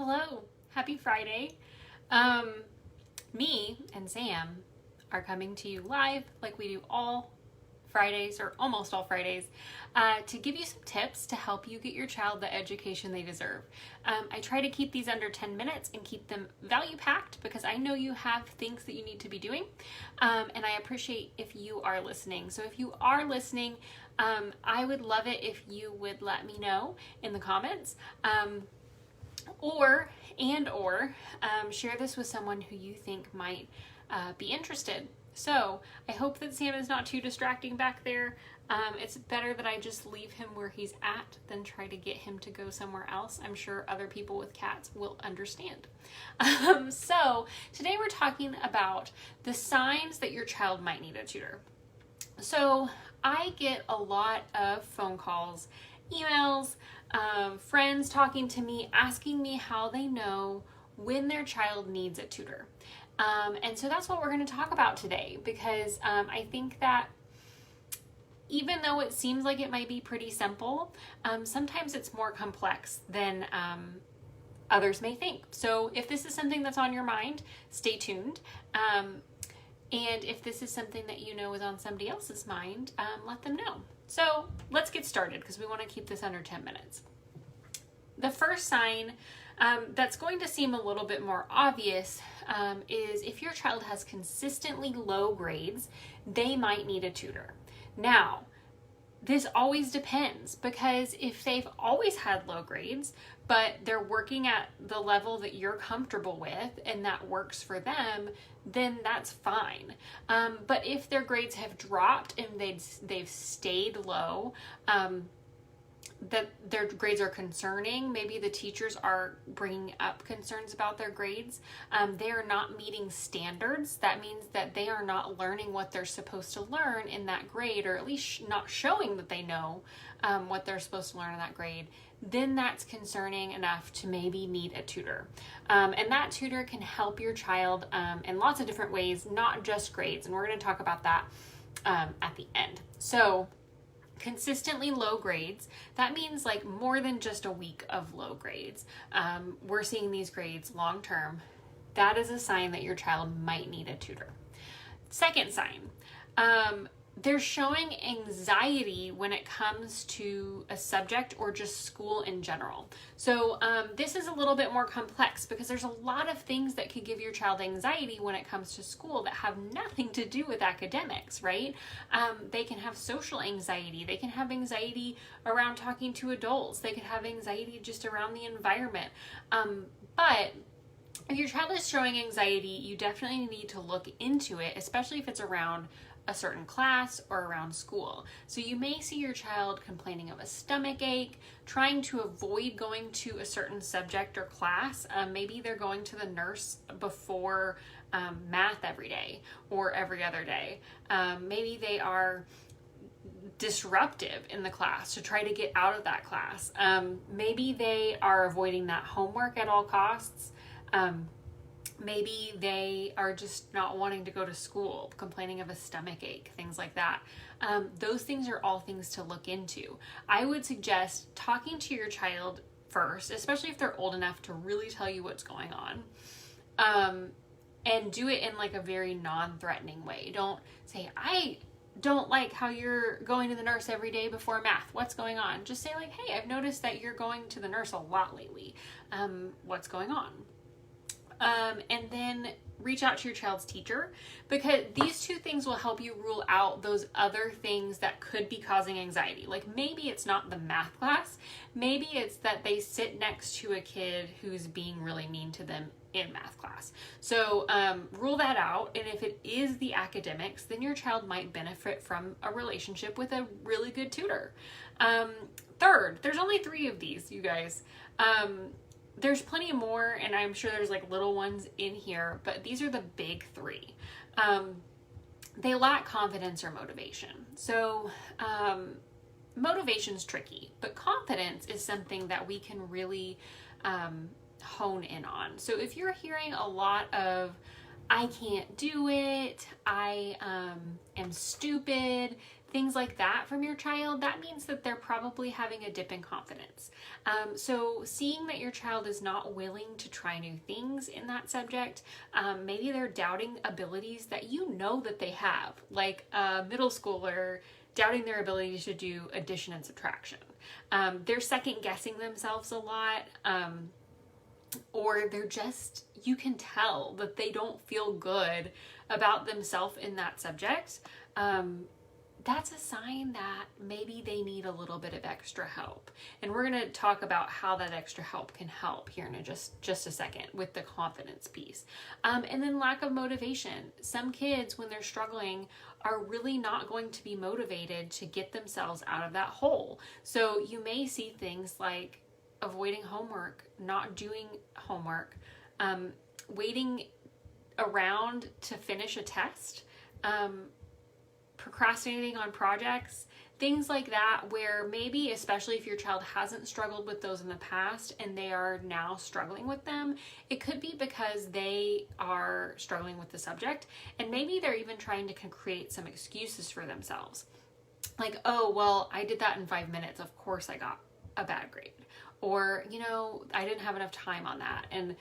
Hello, happy Friday. Me and Sam are coming to you live like we do all Fridays or almost all Fridays to give you some tips to help you get your child the education they deserve. I try to keep these under 10 minutes and keep them value packed because I know you have things that you need to be doing, and I appreciate if you are listening. So if you are listening, I would love it if you would let me know in the comments, or share this with someone who you think might be interested. So I hope that Sam is not too distracting back there. It's better that I just leave him where he's at than try to get him to go somewhere else. I'm sure other people with cats will understand. So today we're talking about the signs that your child might need a tutor. So I get a lot of phone calls, emails, friends talking to me, asking me how they know when their child needs a tutor. And so that's what we're going to talk about today, because I think that even though it seems like it might be pretty simple, sometimes it's more complex than others may think. So if this is something that's on your mind, stay tuned. And if this is something that you know is on somebody else's mind, let them know. So let's get started because we want to keep this under 10 minutes. The first sign that's going to seem a little bit more obvious is if your child has consistently low grades, they might need a tutor. Now, this always depends, because if they've always had low grades, but they're working at the level that you're comfortable with and that works for them, then that's fine. But if their grades have dropped and they've stayed low, that their grades are concerning, maybe the teachers are bringing up concerns about their grades, they are not meeting standards, that means that they are not learning what they're supposed to learn in that grade, or at least not showing that they know what they're supposed to learn in that grade, then that's concerning enough to maybe need a tutor. And that tutor can help your child in lots of different ways, not just grades, and we're going to talk about that at the end. So consistently low grades, that means like more than just a week of low grades. We're seeing these grades long term. That is a sign that your child might need a tutor. Second sign, they're showing anxiety when it comes to a subject or just school in general. So this is a little bit more complex because there's a lot of things that could give your child anxiety when it comes to school that have nothing to do with academics, right? They can have social anxiety. They can have anxiety around talking to adults. They could have anxiety just around the environment. But if your child is showing anxiety, you definitely need to look into it, especially if it's around a certain class or around school. So you may see your child complaining of a stomach ache, trying to avoid going to a certain subject or class. Maybe they're going to the nurse before math every day or every other day. Maybe they are disruptive in the class to try to get out of that class. Maybe they are avoiding that homework at all costs. Maybe they are just not wanting to go to school, complaining of a stomach ache, things like that. Those things are all things to look into. I would suggest talking to your child first, especially if they're old enough to really tell you what's going on, and do it in like a very non-threatening way. Don't say, I don't like how you're going to the nurse every day before math. What's going on? Just say like, hey, I've noticed that you're going to the nurse a lot lately. What's going on? And then reach out to your child's teacher, because these two things will help you rule out those other things that could be causing anxiety. Like maybe it's not the math class, maybe it's that they sit next to a kid who's being really mean to them in math class. So rule that out, and if it is the academics, then your child might benefit from a relationship with a really good tutor. Third, there's only 3 of these, you guys. There's plenty more, and I'm sure there's like little ones in here, but these are the big 3. They lack confidence or motivation. So motivation's tricky, but confidence is something that we can really hone in on. So if you're hearing a lot of, I can't do it, I am stupid, things like that from your child, that means that they're probably having a dip in confidence. So seeing that your child is not willing to try new things in that subject, maybe they're doubting abilities that you know that they have, like a middle schooler doubting their ability to do addition and subtraction. They're second guessing themselves a lot, or they're just, you can tell that they don't feel good about themselves in that subject. That's a sign that maybe they need a little bit of extra help. And we're going to talk about how that extra help can help here in just a second with the confidence piece. And then lack of motivation. Some kids, when they're struggling, are really not going to be motivated to get themselves out of that hole. So you may see things like avoiding homework, not doing homework, waiting around to finish a test, procrastinating on projects, things like that, where maybe, especially if your child hasn't struggled with those in the past and they are now struggling with them, it could be because they are struggling with the subject, and maybe they're even trying to create some excuses for themselves. Like, oh, well, I did that in 5 minutes. Of course I got a bad grade. Or, I didn't have enough time on that. And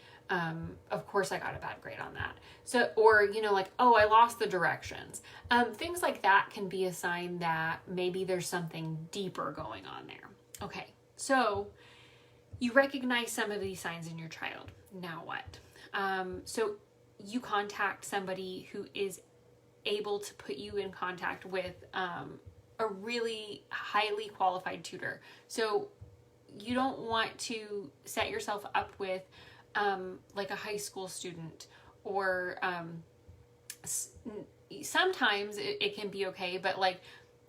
of course I got a bad grade on that. So, or, like, oh, I lost the directions. Things like that can be a sign that maybe there's something deeper going on there. Okay, so you recognize some of these signs in your child. Now what? So you contact somebody who is able to put you in contact with a really highly qualified tutor. So you don't want to set yourself up with like a high school student, or sometimes it can be okay, but like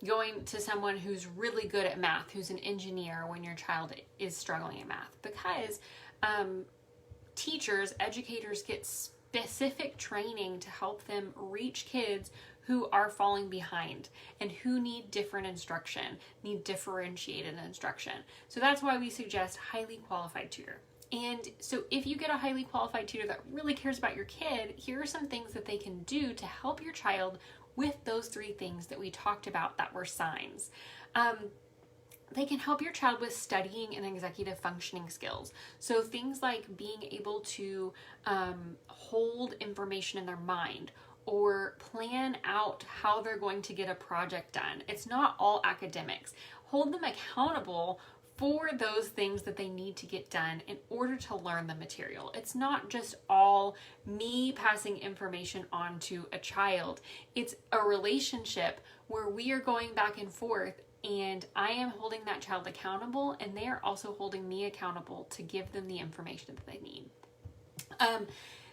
going to someone who's really good at math, who's an engineer when your child is struggling in math, because teachers, educators get specific training to help them reach kids who are falling behind and who need different instruction, need differentiated instruction. So that's why we suggest highly qualified tutor. And so if you get a highly qualified tutor that really cares about your kid, here are some things that they can do to help your child with those 3 things that we talked about that were signs. They can help your child with studying and executive functioning skills. So things like being able to hold information in their mind, or plan out how they're going to get a project done. It's not all academics. Hold them accountable for those things that they need to get done in order to learn the material. It's not just all me passing information on to a child. It's a relationship where we are going back and forth, and I am holding that child accountable, and they are also holding me accountable to give them the information that they need.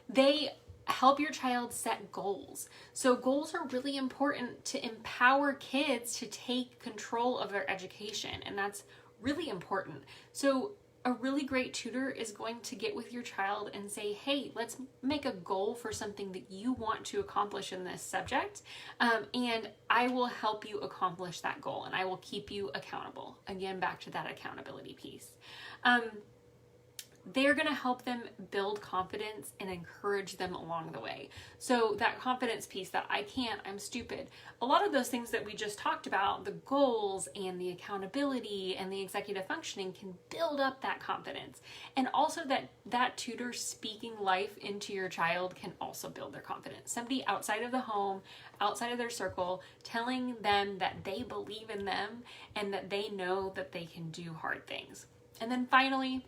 They help your child set goals. So goals are really important to empower kids to take control of their education, and that's really important. So a really great tutor is going to get with your child and say, hey, let's make a goal for something that you want to accomplish in this subject, and I will help you accomplish that goal, and I will keep you accountable. Again, back to that accountability piece. They're going to help them build confidence and encourage them along the way. So that confidence piece, that I can't, I'm stupid, a lot of those things that we just talked about, the goals and the accountability and the executive functioning, can build up that confidence. And also that tutor speaking life into your child can also build their confidence. Somebody outside of the home, outside of their circle, telling them that they believe in them and that they know that they can do hard things. And then finally,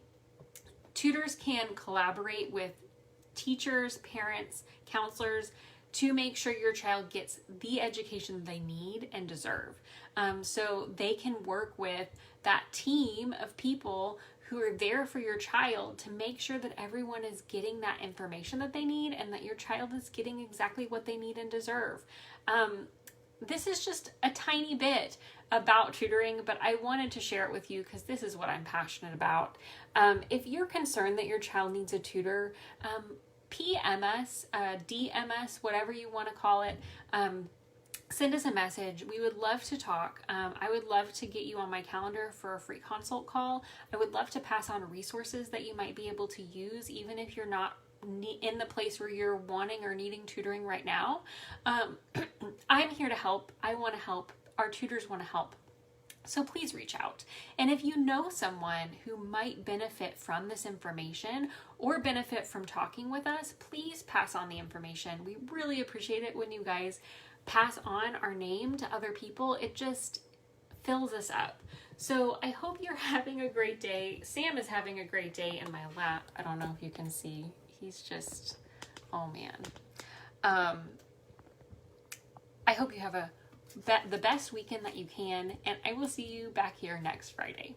tutors can collaborate with teachers, parents, counselors to make sure your child gets the education they need and deserve. So they can work with that team of people who are there for your child to make sure that everyone is getting that information that they need and that your child is getting exactly what they need and deserve. This is just a tiny bit about tutoring, but I wanted to share it with you because this is what I'm passionate about. If you're concerned that your child needs a tutor, PM us, DM us, whatever you want to call it. Send us a message. We would love to talk. I would love to get you on my calendar for a free consult call. I would love to pass on resources that you might be able to use, even if you're not in the place where you're wanting or needing tutoring right now. I'm here to help. I want to help. our tutors want to help. So please reach out. And if you know someone who might benefit from this information or benefit from talking with us, please pass on the information. We really appreciate it when you guys pass on our name to other people. It just fills us up. So I hope you're having a great day. Sam is having a great day in my lap. I don't know if you can see. He's just, oh man. I hope you have the best weekend that you can, and I will see you back here next Friday.